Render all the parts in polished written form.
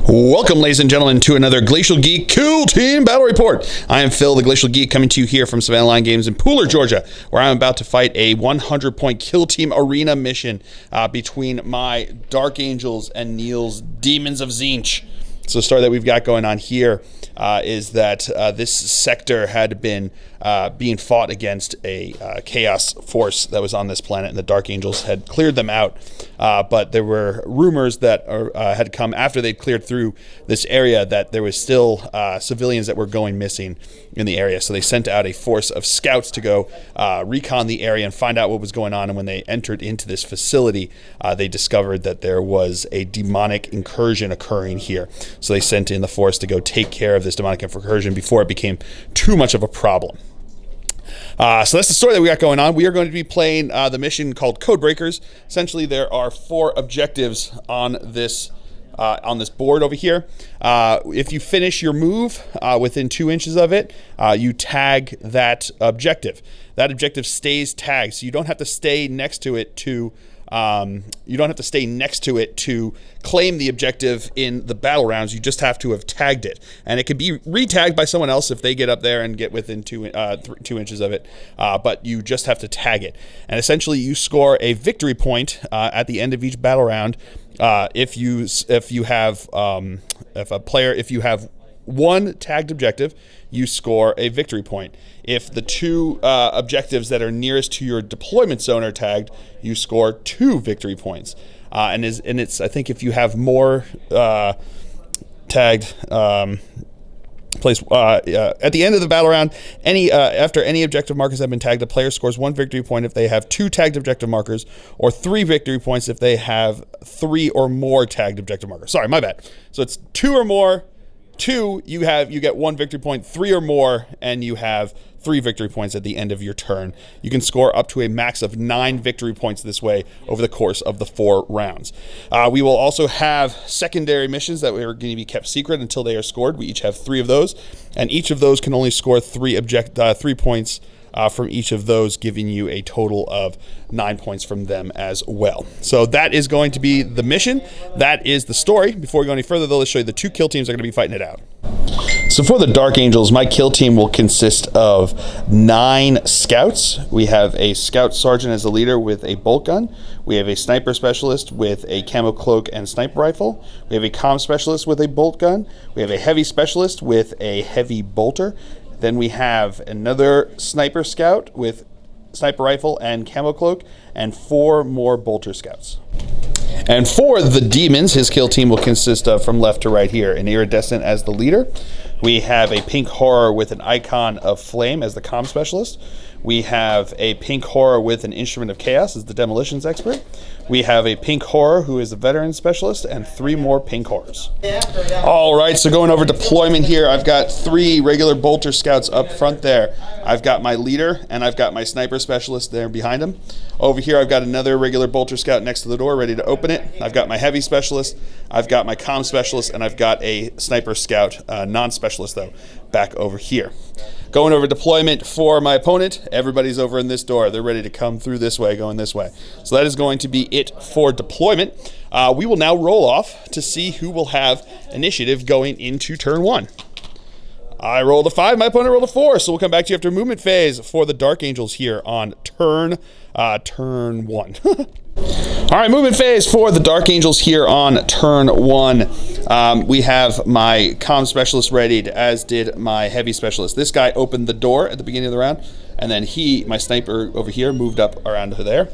Welcome, ladies and gentlemen, to another Glacial Geek Kill Team Battle Report. I am Phil, the Glacial Geek, coming to you here from Savannah Line Games in Pooler, Georgia, where I'm about to fight a 100-point Kill Team Arena mission between my Dark Angels and Neil's Demons of Tzeentch. So the story that we've got going on here is that this sector had been being fought against a chaos force that was on this planet, and the Dark Angels had cleared them out. But there were rumors that had come after they'd cleared through this area that there was still civilians that were going missing in the area. So they sent out a force of scouts to go recon the area and find out what was going on. And when they entered into this facility, they discovered that there was a demonic incursion occurring here. So they sent in the force to go take care of this demonic incursion before it became too much of a problem. So that's the story that we got going on. We are going to be playing the mission called Codebreakers. Essentially, there are 4 objectives on this board over here. If you finish your move within 2 inches of it, you tag that objective. That objective stays tagged, so you don't have to stay next to it to claim the objective in the battle rounds. You just have to have tagged it, and it could be re-tagged by someone else if they get up there and get within 2 inches of it. But you just have to tag it, and essentially you score a victory point at the end of each battle round. If you have one tagged objective, you score a victory point. If the 2 objectives that are nearest to your deployment zone are tagged, you score 2 victory points. And it's I think if you have more tagged place at the end of the battle round, after any objective markers have been tagged, the player scores 1 victory point if they have 2 tagged objective markers, or 3 victory points if they have 3 or more tagged objective markers. Sorry, my bad. So it's 2 or more. 2, you get 1 victory point. 3 or more, and you have 3 victory points at the end of your turn. You can score up to a max of 9 victory points this way over the course of the 4 rounds. We will also have secondary missions that are going to be kept secret until they are scored. We each have 3 of those, and each of those can only score 3 points from each of those, giving you a total of 9 points from them as well. So that is going to be the mission. That is the story. Before we go any further, though, let's show you the 2 kill teams that are going to be fighting it out. So for the Dark Angels, my kill team will consist of 9 scouts. We have a scout sergeant as the leader with a bolt gun. We have a sniper specialist with a camo cloak and sniper rifle. We have a comm specialist with a bolt gun. We have a heavy specialist with a heavy bolter. Then we have another sniper scout with sniper rifle and camo cloak, and 4 more bolter scouts. And for the Demons, his kill team will consist of, from left to right here, an iridescent as the leader. We have a pink horror with an icon of flame as the comm specialist. We have a pink horror with an instrument of chaos as the demolitions expert. We have a pink horror who is a veteran specialist, and 3 more pink horrors. All right, so going over deployment here, I've got 3 regular bolter scouts up front there. I've got my leader, and I've got my sniper specialist there behind him. Over here, I've got another regular bolter scout next to the door ready to open it. I've got my heavy specialist, I've got my comm specialist, and I've got a sniper scout, non-specialist though, back over here. Going over deployment for my opponent, everybody's over in this door. They're ready to come through this way, going this way. So that is going to be it for deployment. We will now roll off to see who will have initiative going into turn 1. I rolled a 5, my opponent rolled a 4, so we'll come back to you after movement phase for the Dark Angels here on turn 1. All right, movement phase for the Dark Angels here on turn 1. We have my comm specialist readied, as did my heavy specialist. This guy opened the door at the beginning of the round, and then my sniper over here, moved up around to there.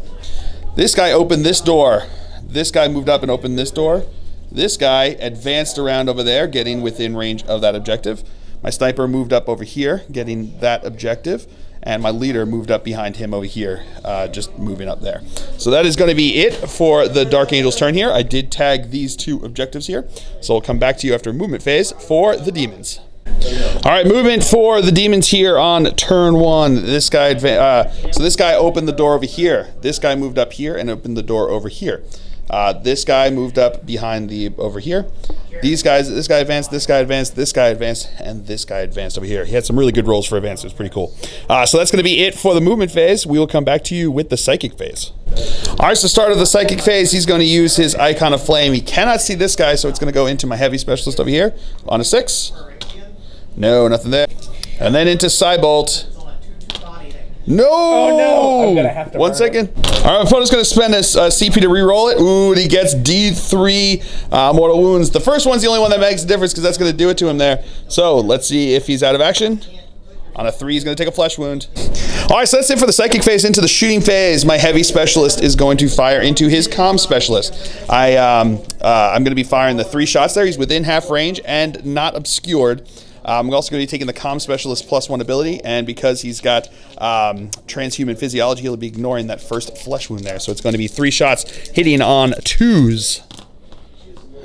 This guy opened this door. This guy moved up and opened this door. This guy advanced around over there, getting within range of that objective. My sniper moved up over here, getting that objective. And my leader moved up behind him over here, just moving up there. So that is going to be it for the Dark Angels turn here. I did tag these 2 objectives here, so I'll come back to you after movement phase for the Demons. All right, movement for the Demons here on turn 1. This guy, so this guy opened the door over here. This guy moved up here and opened the door over here. This guy moved up behind over here. These guys, this guy advanced, this guy advanced, this guy advanced, and this guy advanced over here. He had some really good rolls for advance. It was pretty cool. So that's going to be it for the movement phase. We will come back to you with the psychic phase. All right, so start of the psychic phase, he's going to use his Icon of Flame. He cannot see this guy, so it's going to go into my heavy specialist over here on a 6. No, nothing there. And then into Cybolt. No! Oh no! I'm gonna have to 1 second. All right, my opponent's gonna spend his CP to re-roll it. Ooh, and he gets D3 mortal wounds. The first one's the only one that makes a difference because that's gonna do it to him there. So let's see if he's out of action. On a 3, he's gonna take a flesh wound. All right, so that's it for the psychic phase. Into the shooting phase, my heavy specialist is going to fire into his comm specialist. I'm gonna be firing the 3 shots there. He's within half range and not obscured. I'm also going to be taking the Comm Specialist +1 ability, and because he's got transhuman physiology, he'll be ignoring that first flesh wound there. So it's going to be 3 shots hitting on 2s.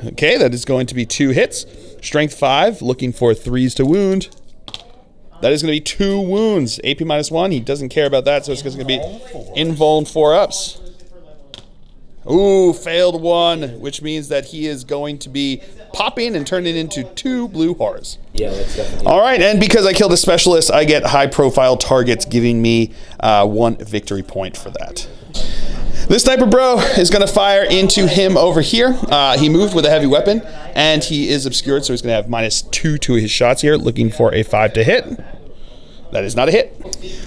Okay, that is going to be 2 hits. Strength 5, looking for 3s to wound. That is going to be 2 wounds. AP -1, he doesn't care about that, so it's going to be invuln 4-ups. Ooh, failed 1, which means that he is going to be popping and turning into 2 blue horrors. Yeah, that's definitely. All right, and because I killed a specialist, I get high-profile targets, giving me 1 victory point for that. This sniper bro is going to fire into him over here. He moved with a heavy weapon, and he is obscured, so he's going to have -2 to his shots here, looking for a 5 to hit. That is not a hit.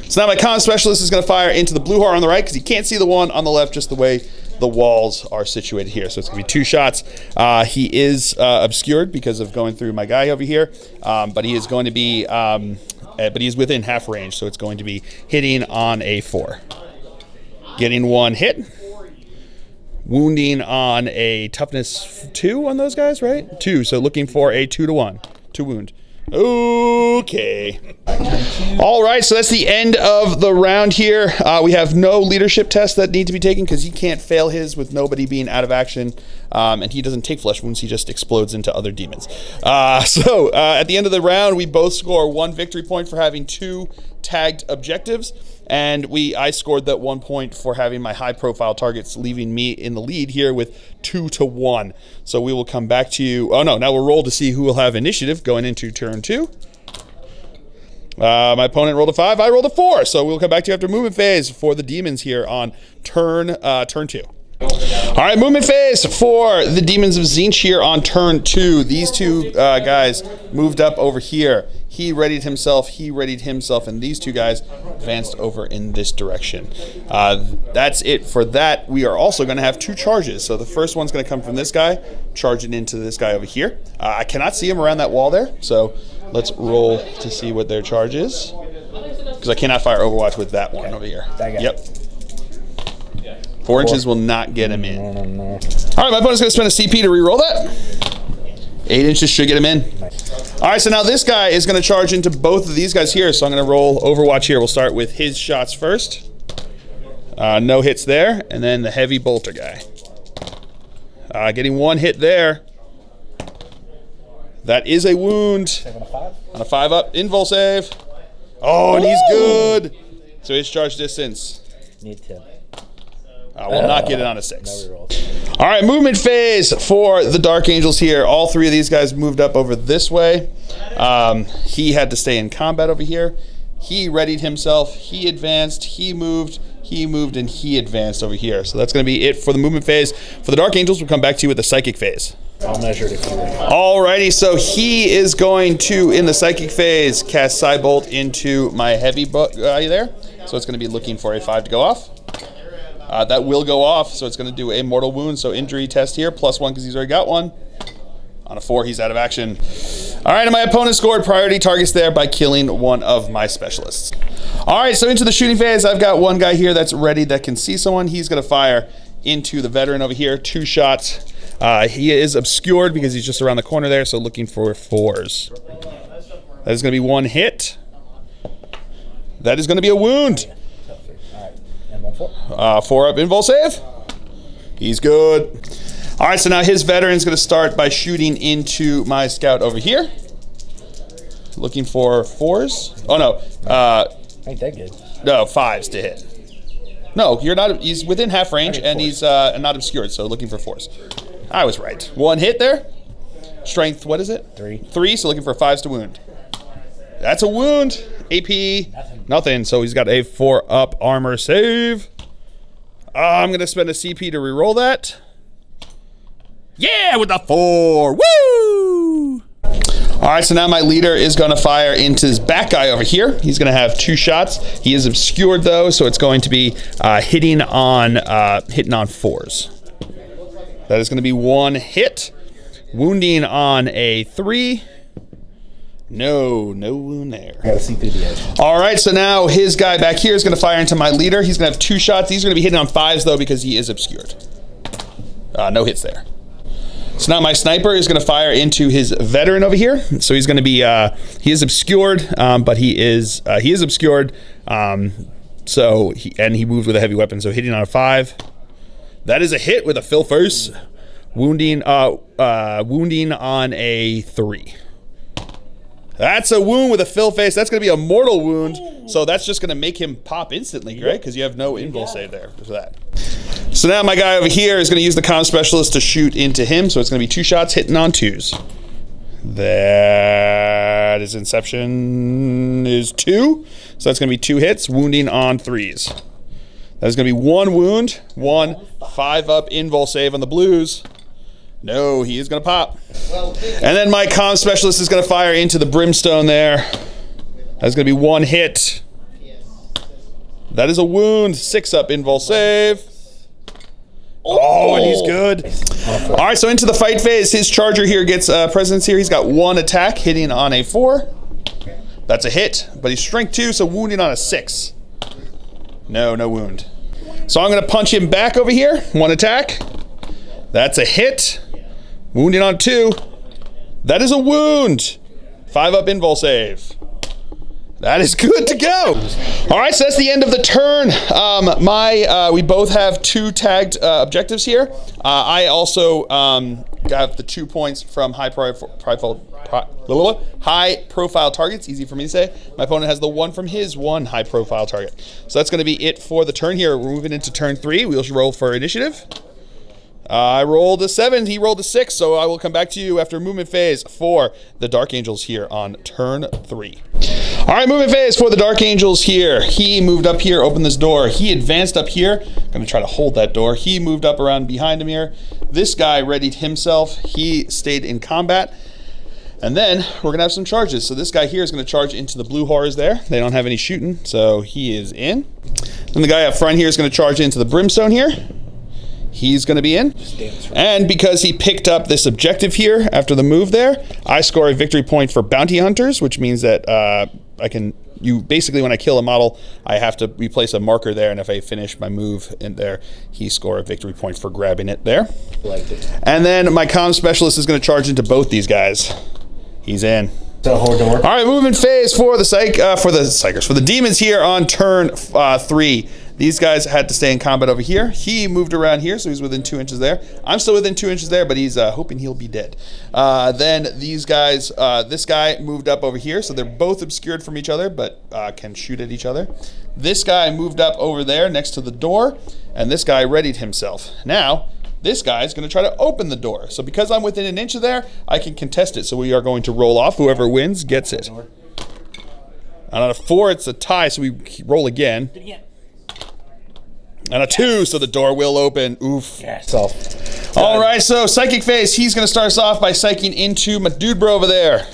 So now my comm specialist is going to fire into the blue horror on the right because he can't see the one on the left just the way the walls are situated here. So it's going to be 2 shots. He is obscured because of going through my guy over here, but he is going to be, but he is within half range, so it's going to be hitting on a 4. Getting 1 hit. Wounding on a toughness 2 on those guys, right? 2, so looking for a 2 to 1 to wound. Okay. All right, so that's the end of the round here. We have no leadership tests that need to be taken because he can't fail his with nobody being out of action, and he doesn't take flesh wounds. He just explodes into other demons. So at the end of the round, we both score 1 victory point for having 2 tagged objectives, and I scored that 1 point for having my high-profile targets, leaving me in the lead here with 2 to 1. So we will come back to you. Oh no, now we'll roll to see who will have initiative going into turn 2. My opponent rolled a 5, I rolled a 4. So we'll come back to you after movement phase for the demons here on turn 2. All right, movement phase for the Demons of Tzeentch here on turn 2. These 2 guys moved up over here. He readied himself, and these 2 guys advanced over in this direction. That's it for that. We are also going to have 2 charges. So the first one's going to come from this guy, charging into this guy over here. I cannot see him around that wall there, so let's roll to see what their charge is. Because I cannot fire Overwatch with that one over here. Yep. 4 inches will not get him in. All right, my opponent's going to spend a CP to re-roll that. 8 inches should get him in. All right, so now this guy is going to charge into both of these guys here, so I'm going to roll Overwatch here. We'll start with his shots first. No hits there, and then the heavy bolter guy. Getting 1 hit there. That is a wound. On a 5-up, invul save. Oh, and he's good. So his charge distance. Need to. Will not get it on a 6. All right, movement phase for the Dark Angels here. All 3 of these guys moved up over this way. He had to stay in combat over here. He readied himself. He advanced. He moved, and he advanced over here. So that's going to be it for the movement phase. For the Dark Angels, we'll come back to you with the psychic phase. I'll measure it if you want. Alrighty, so he is going to, in the psychic phase, cast Cybolt into my heavy guy there. So it's going to be looking for a 5 to go off. That will go off, so it's going to do a mortal wound. So injury test here, +1 because he's already got 1. On a 4, he's out of action. All right, and my opponent scored priority targets there by killing 1 of my specialists. All right, so into the shooting phase, I've got 1 guy here that's ready that can see someone. He's going to fire into the veteran over here, 2 shots. He is obscured because he's just around the corner there, so looking for 4s. That is going to be 1 hit. That is going to be a wound. 4-up invul save. He's good. All right, so now his veteran's going to start by shooting into my scout over here. Looking for 4s. Oh, no. Ain't that good. No, 5s to hit. No, you're not. He's within half range, and he's not obscured, so looking for force. I was right. 1 hit there. Strength, what is it? 3. 3, so looking for 5s to wound. That's a wound. AP, nothing. So he's got a 4-up armor save. I'm going to spend a CP to reroll that. Yeah, with the 4. Woo! All right, so now my leader is going to fire into this back guy over here. He's going to have 2 shots. He is obscured, though, so it's going to be hitting on 4s. That is going to be 1 hit. Wounding on a 3. No wound there. I gotta see through the edge. All right, so now his guy back here is going to fire into my leader. He's going to have 2 shots. He's going to be hitting on 5s, though, because he is obscured. No hits there. So now my sniper is going to fire into his veteran over here. So he's going to be, he is obscured, but he is obscured. So he moved with a heavy weapon, so hitting on a 5. That is a hit with a fill first. Wounding on a 3. That's a wound with a fill face. That's going to be a mortal wound. So that's just going to make him pop instantly, right? Because you have no invul save there for that. So now my guy over here is going to use the comm specialist to shoot into him. So it's going to be 2 shots hitting on 2s. That is Inception is 2. So that's going to be 2 hits, wounding on 3s. That is going to be 1 wound, 1 5-up invul save on the blues. No, he is going to pop. And then my comm specialist is going to fire into the brimstone there. That's going to be 1 hit. That is a wound, 6-up invul save. Oh, and he's good. All right, so into the fight phase. His charger here gets presence here. He's got 1 attack, hitting on a 4. That's a hit, but he's strength 2, so wounding on a 6. No wound. So I'm going to punch him back over here. 1 attack. That's a hit. Wounding on 2. That is a wound. 5-up invul save. That is good to go. All right, so that's the end of the turn. We both have 2 tagged objectives here. I also got the 2 points from high profile targets. Easy for me to say. My opponent has the 1 from his 1 high profile target. So that's going to be it for the turn here. We're moving into turn 3. We'll roll for initiative. I rolled a 7, he rolled a 6, so I will come back to you after movement phase for the Dark Angels here on turn 3. All right, movement phase for the Dark Angels here. He moved up here, opened this door. He advanced up here. I'm going to try to hold that door. He moved up around behind him here. This guy readied himself. He stayed in combat. And then we're going to have some charges. So this guy here is going to charge into the blue horrors there. They don't have any shooting, so he is in. Then the guy up front here is going to charge into the brimstone here. He's going to be in. And because he picked up this objective here after the move there, I score a victory point for bounty hunters, which means that basically when I kill a model, I have to replace a marker there, and if I finish my move in there, he score a victory point for grabbing it there. And then my comm specialist is going to charge into both these guys. He's in. All right, movement phase for the demons here on turn 3. These guys had to stay in combat over here. He moved around here, so he's within 2 inches there. I'm still within 2 inches there, but he's hoping he'll be dead. Then these guys, this guy moved up over here, so they're both obscured from each other, but can shoot at each other. This guy moved up over there next to the door, and this guy readied himself. Now, this guy is going to try to open the door. So because I'm within an inch of there, I can contest it. So we are going to roll off. Whoever wins gets it. And on a 4, it's a tie, so we roll again. And a 2, so the door will open. Oof. Yes. All right, so psychic phase. He's going to start us off by psyching into my dude bro over there.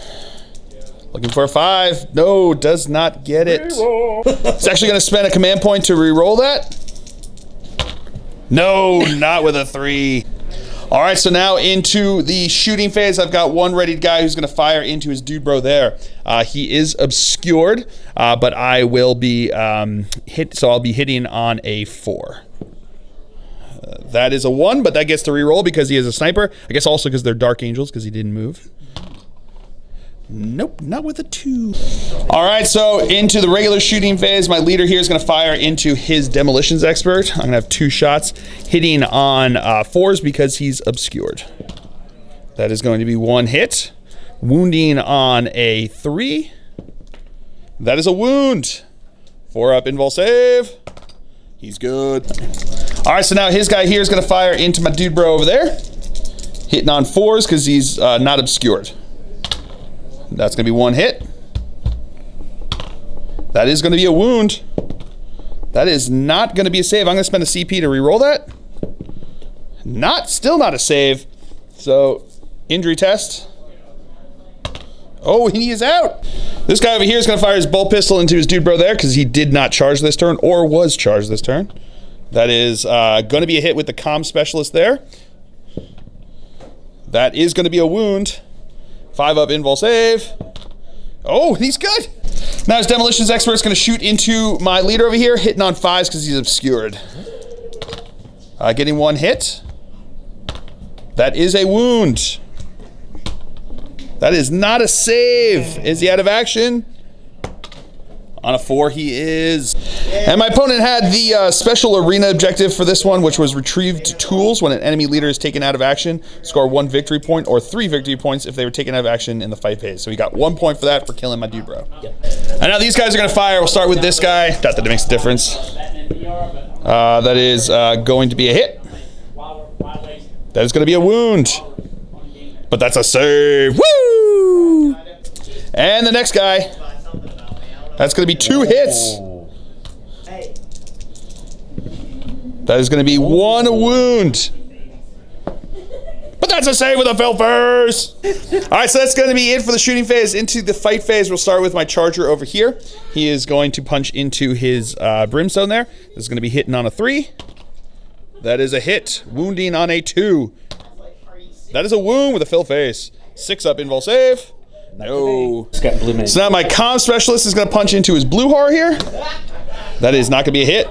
Looking for a 5. No, does not get it. He's actually going to spend a command point to re-roll that. No, not with a 3. All right, so now into the shooting phase. I've got 1 readied guy who's going to fire into his dude bro there. He is obscured, but I will be hit, so I'll be hitting on a 4. That is a 1, but that gets to re-roll because he is a sniper. I guess also because they're Dark Angels because he didn't move. Nope, not with a 2. All right, so into the regular shooting phase, my leader here is going to fire into his demolitions expert. I'm going to have 2 shots hitting on 4s because he's obscured. That is going to be 1 hit. Wounding on a 3. That is a wound. 4-up invul save. He's good. All right, so now his guy here is going to fire into my dude bro over there. Hitting on 4s because he's not obscured. That's going to be 1 hit. That is going to be a wound. That is not going to be a save. I'm going to spend a CP to reroll that. Still not a save. So, injury test. Oh, he is out. This guy over here is going to fire his bolt pistol into his dude bro there because he did not charge this turn or was charged this turn. That is going to be a hit with the comm specialist there. That is going to be a wound. 5 up invul save. Oh, he's good. Now his demolitions expert is going to shoot into my leader over here, hitting on 5s because he's obscured. Getting 1 hit. That is a wound. That is not a save. Is he out of action? On a 4, he is. And my opponent had the special arena objective for this one, which was retrieved tools when an enemy leader is taken out of action. Score 1 victory point or 3 victory points if they were taken out of action in the fight phase. So he got 1 point for that for killing my dude bro. And now these guys are going to fire. We'll start with this guy. Not that it makes a difference. That is going to be a hit. That is going to be a wound. But that's a save. Woo! And the next guy. That's going to be 2 hits. That is going to be 1 wound. But that's a save with a fail first. All right, so that's going to be it for the shooting phase. Into the fight phase, we'll start with my charger over here. He is going to punch into his brimstone there. This is going to be hitting on a 3. That is a hit. Wounding on a 2. That is a wound with a fill face. 6 up invul save. No. So now my comm specialist is going to punch into his blue horror here. That is not going to be a hit.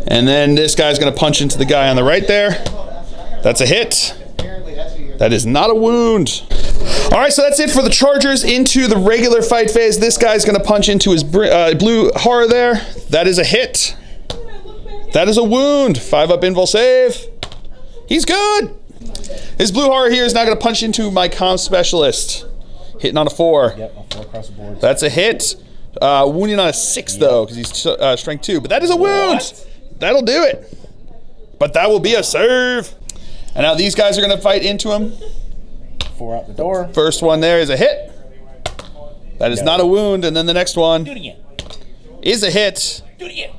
And then this guy's going to punch into the guy on the right there. That's a hit. That is not a wound. All right, so that's it for the chargers into the regular fight phase. This guy's going to punch into his blue horror there. That is a hit. That is a wound. 5 up invul save. He's good. His blue horror here is now going to punch into my comm specialist. Hitting on a 4. Yep, a 4 across the board. That's a hit. Wounding on a 6 though, because he's strength 2. But that is a wound. What? That'll do it. But that will be a serve. And now these guys are going to fight into him. 4 out the door. First one there is a hit. That is not a wound. And then the next one is a hit. Do it again.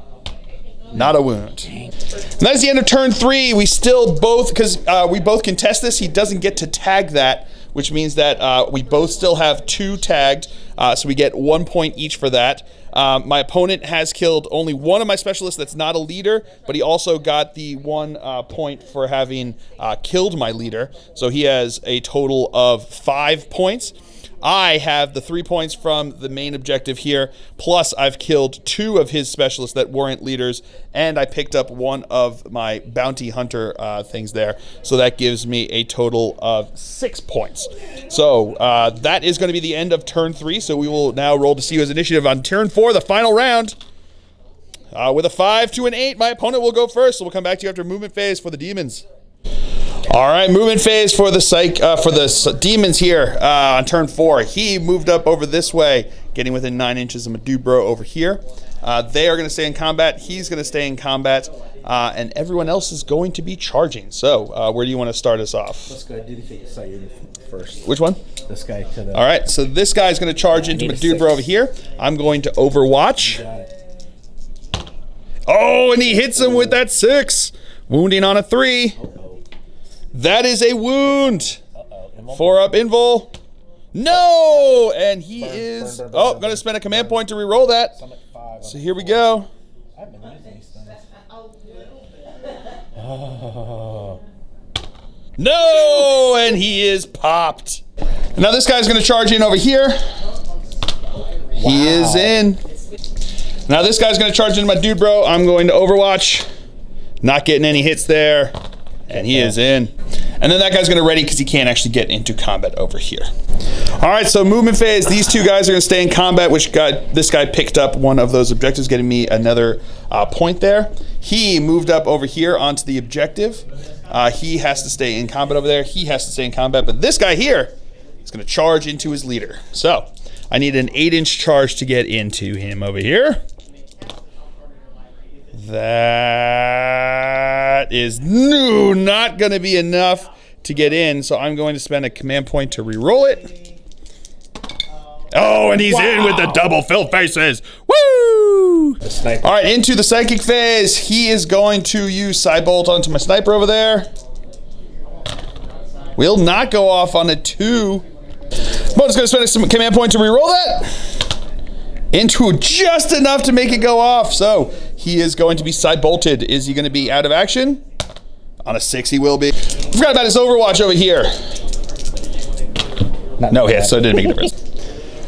Not a wound. And that is the end of turn 3. We still both, because we both contest this, he doesn't get to tag that, which means that we both still have 2 tagged, so we get 1 point each for that. My opponent has killed only one of my specialists that's not a leader, but he also got the 1 point for having killed my leader, so he has a total of 5 points. I have the 3 points from the main objective here, plus I've killed 2 of his specialists that weren't leaders, and I picked up 1 of my bounty hunter things there, so that gives me a total of 6 points. So that is going to be the end of turn 3, so we will now roll to see his initiative on turn 4, the final round. With a 5 to an 8, my opponent will go first, so we'll come back to you after movement phase for the demons. All right, movement phase for the demons here on turn 4. He moved up over this way, getting within 9 inches of my dude bro over here. They are going to stay in combat. He's going to stay in combat, and everyone else is going to be charging. So, where do you want to start us off? Let's go do the side first. Which one? This guy to the. All right, so this guy's going to charge into my dude bro over here. I'm going to overwatch. Oh, and he hits him with that 6, wounding on a 3. That is a wound. 4 up invul. No! And he is... going to spend a command point to reroll that. So here we go. No! And he is popped. Now this guy's going to charge in over here. He is in. Now this guy's going to charge into my dude bro. I'm going to overwatch. Not getting any hits there. And he is in. And then that guy's going to ready because he can't actually get into combat over here. All right, so movement phase. These 2 guys are going to stay in combat, this guy picked up 1 of those objectives, getting me another point there. He moved up over here onto the objective. He has to stay in combat over there. He has to stay in combat. But this guy here is going to charge into his leader. So I need an 8-inch charge to get into him over here. That is not going to be enough to get in, so I'm going to spend a command point to re-roll it. Oh, and he's in with the double fill faces. Woo! Sniper. All right, into the psychic phase. He is going to use Psybolt onto my sniper over there. Will not go off on a 2. Opponent's going to spend a command point to re-roll that. Into just enough to make it go off. So he is going to be Psybolted. Is he going to be out of action? On a 6, he will be. Forgot about his Overwatch over here. No hits, so it didn't make a difference.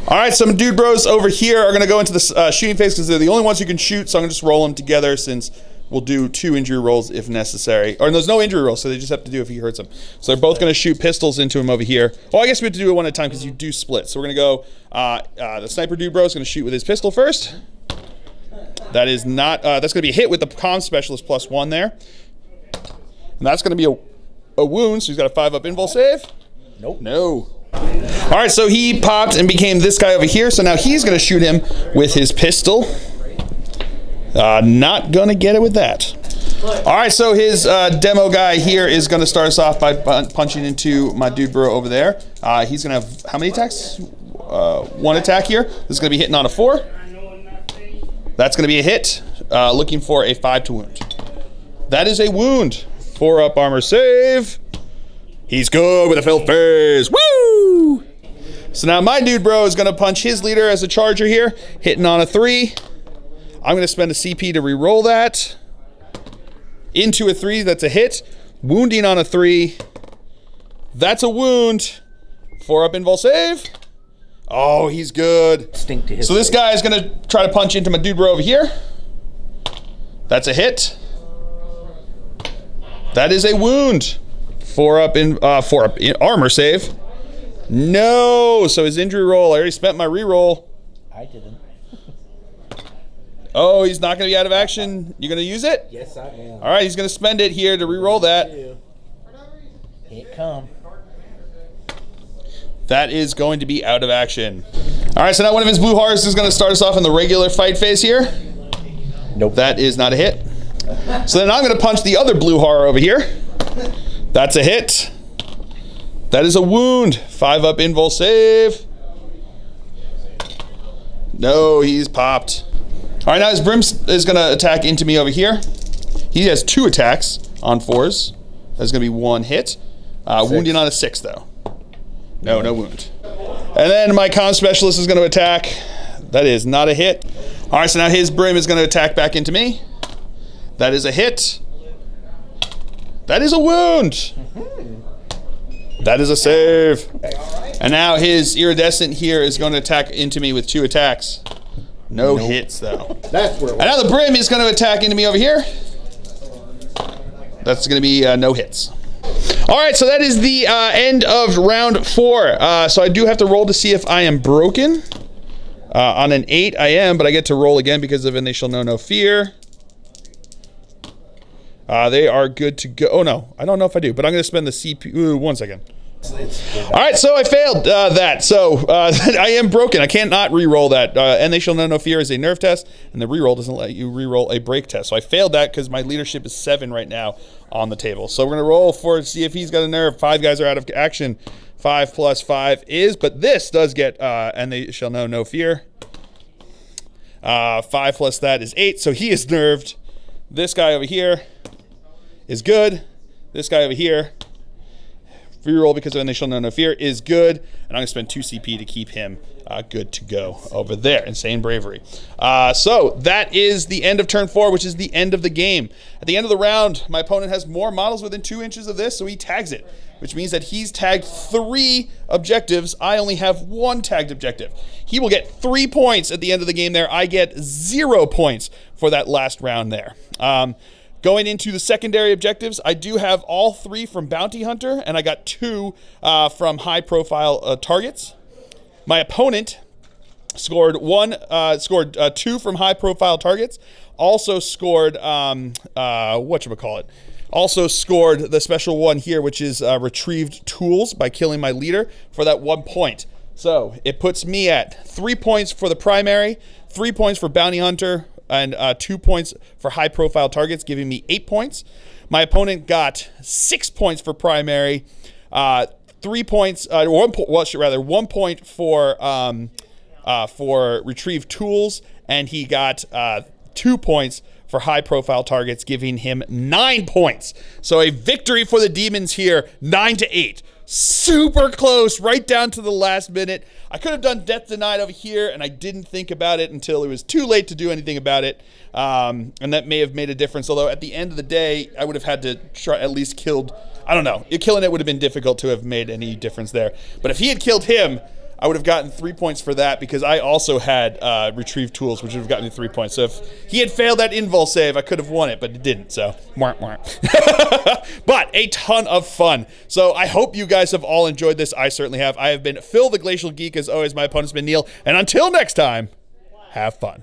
All right, some dude bros over here are going to go into the shooting phase because they're the only ones who can shoot, so I'm going to just roll them together since we'll do 2 injury rolls if necessary. Or there's no injury rolls, so they just have to do if he hurts them. So they're both going to shoot pistols into him over here. Well, I guess we have to do it one at a time because you do split. So we're going to go, the sniper dude bro is going to shoot with his pistol first. That is not, that's going to be a hit with the comm specialist +1 there. And that's going to be a wound, so he's got a 5-up invul save. Nope. No. All right, so he popped and became this guy over here. So now he's going to shoot him with his pistol. Not going to get it with that. All right, so his demo guy here is going to start us off by punching into my dude bro over there. He's going to have how many attacks? 1 attack here. This is going to be hitting on a 4. That's going to be a hit. Looking for a 5 to wound. That is a wound. 4-up armor save. He's good with a fill phase. Woo! So now my dude bro is going to punch his leader as a charger here, hitting on a 3. I'm going to spend a CP to re-roll that. Into a 3, that's a hit. Wounding on a 3. That's a wound. 4-up invul save. Oh, he's good. Stink to his so this guy is going to try to punch into my dude bro over here. That's a hit. That is a wound. 4-up in armor save. No, so his injury roll. I already spent my re-roll. I didn't. Oh, he's not going to be out of action. You going to use it? Yes, I am. All right, he's going to spend it here to re-roll that. Here it come. That is going to be out of action. All right, so now one of his blue horses is going to start us off in the regular fight phase here. Nope. That is not a hit. So then I'm going to punch the other blue horror over here. That's a hit. That is a wound. 5-up invul save. No, he's popped. All right, now his Brim is going to attack into me over here. He has 2 attacks on 4s. That's going to be 1 hit. Wounding on a 6, though. No wound. And then my comm specialist is going to attack. That is not a hit. All right, so now his Brim is going to attack back into me. That is a hit. That is a wound. That is a save. And now his iridescent here is going to attack into me with 2 attacks. No hits, though. That's where. And now the Brim is going to attack into me over here. That's going to be no hits. All right, so that is the end of round 4. So I do have to roll to see if I am broken. On an 8, I am, but I get to roll again because of And They Shall Know No Fear. They are good to go. Oh, no. I don't know if I do, but I'm going to spend the CPU. 1 second. All right, so I failed that. So I am broken. I can't not re-roll that. And They Shall Know No Fear is a nerve test, and the re-roll doesn't let you re-roll a break test. So I failed that because my leadership is 7 right now on the table. So we're going to roll for see if he's got a nerve. 5 guys are out of action. 5 plus 5 is, but this does get And They Shall Know No Fear. 5 plus that is 8, so he is nerved. This guy over here is good. This guy over here, reroll because of And They Shall Know No Fear, is good. And I'm going to spend 2 CP to keep him good to go over there. Insane Bravery. So that is the end of turn 4, which is the end of the game. At the end of the round, my opponent has more models within 2 inches of this, so he tags it, which means that he's tagged 3 objectives. I only have 1 tagged objective. He will get 3 points at the end of the game there. I get 0 points for that last round there. Going into the secondary objectives, I do have all 3 from Bounty Hunter, and I got 2 from high-profile targets. My opponent scored 2 from high-profile targets. Also scored Also scored the special one here, which is retrieved tools by killing my leader for that 1 point. So it puts me at 3 points for the primary, 3 points for Bounty Hunter, and 2 points for high-profile targets, giving me 8 points. My opponent got 6 points for primary, 3 points, 1 point for retrieve tools, and he got 2 points for high-profile targets, giving him 9 points. So a victory for the Demons here, 9-8. Super close, right down to the last minute. I could have done Death Denied over here, and I didn't think about it until it was too late to do anything about it, and that may have made a difference. Although at the end of the day, I would have had to try at least killed. I don't know. Killing it would have been difficult to have made any difference there. But if he had killed him, I would have gotten 3 points for that because I also had retrieve tools, which would have gotten me 3 points. So if he had failed that invul save, I could have won it, but it didn't. So, but a ton of fun. So I hope you guys have all enjoyed this. I certainly have. I have been Phil, the Glacial Geek. As always, my opponent's been Neil. And until next time, have fun.